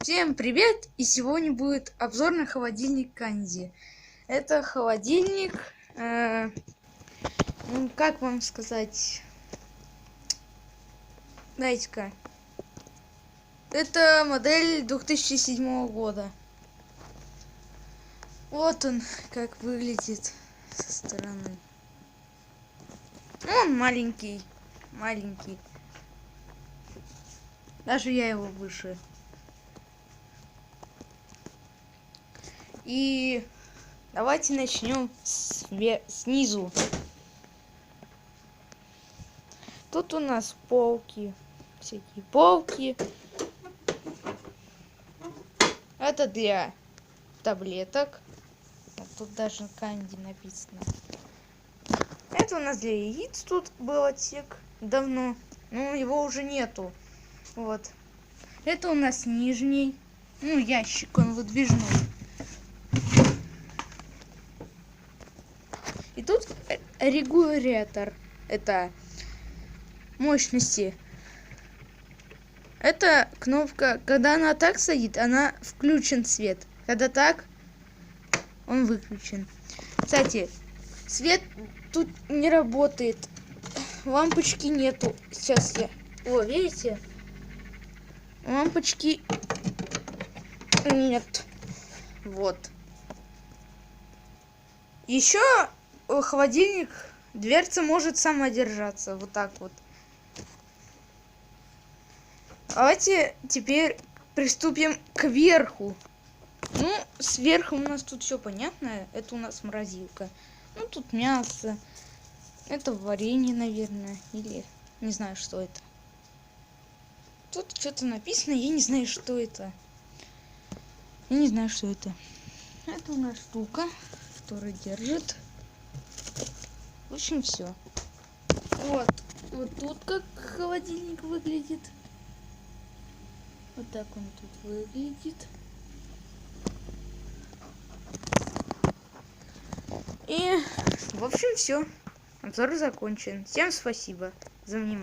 Всем привет! И сегодня будет обзор на холодильник Канди. Это холодильник, как вам сказать, дайте-ка. Это модель 2007 года. Вот он, как выглядит со стороны. Он маленький. Даже я его выше. И давайте начнем снизу. Тут у нас полки, всякие полки. Это для таблеток. Вот тут даже Канди написано. Это у нас для яиц. Тут был отсек давно, но его уже нету. Вот. Это у нас нижний, ящик, он выдвижной. И тут регулятор, это мощности. Это кнопка, когда она так стоит, она включен свет. Когда так, он выключен. Кстати, свет тут не работает. Лампочки нету. Сейчас я... О, видите? Лампочки нет. Вот. Еще холодильник, дверца может самодержаться. Вот так вот. Давайте теперь приступим к верху. Сверху у нас тут все понятно. Это у нас морозилка. Тут мясо. Это варенье, наверное. Или не знаю, что это. Тут что-то написано. Я не знаю, что это. Это у нас штука, которая держит. В общем, все. Вот тут как холодильник выглядит. Вот так он тут выглядит. И, в общем, все. Обзор закончен. Всем спасибо за внимание.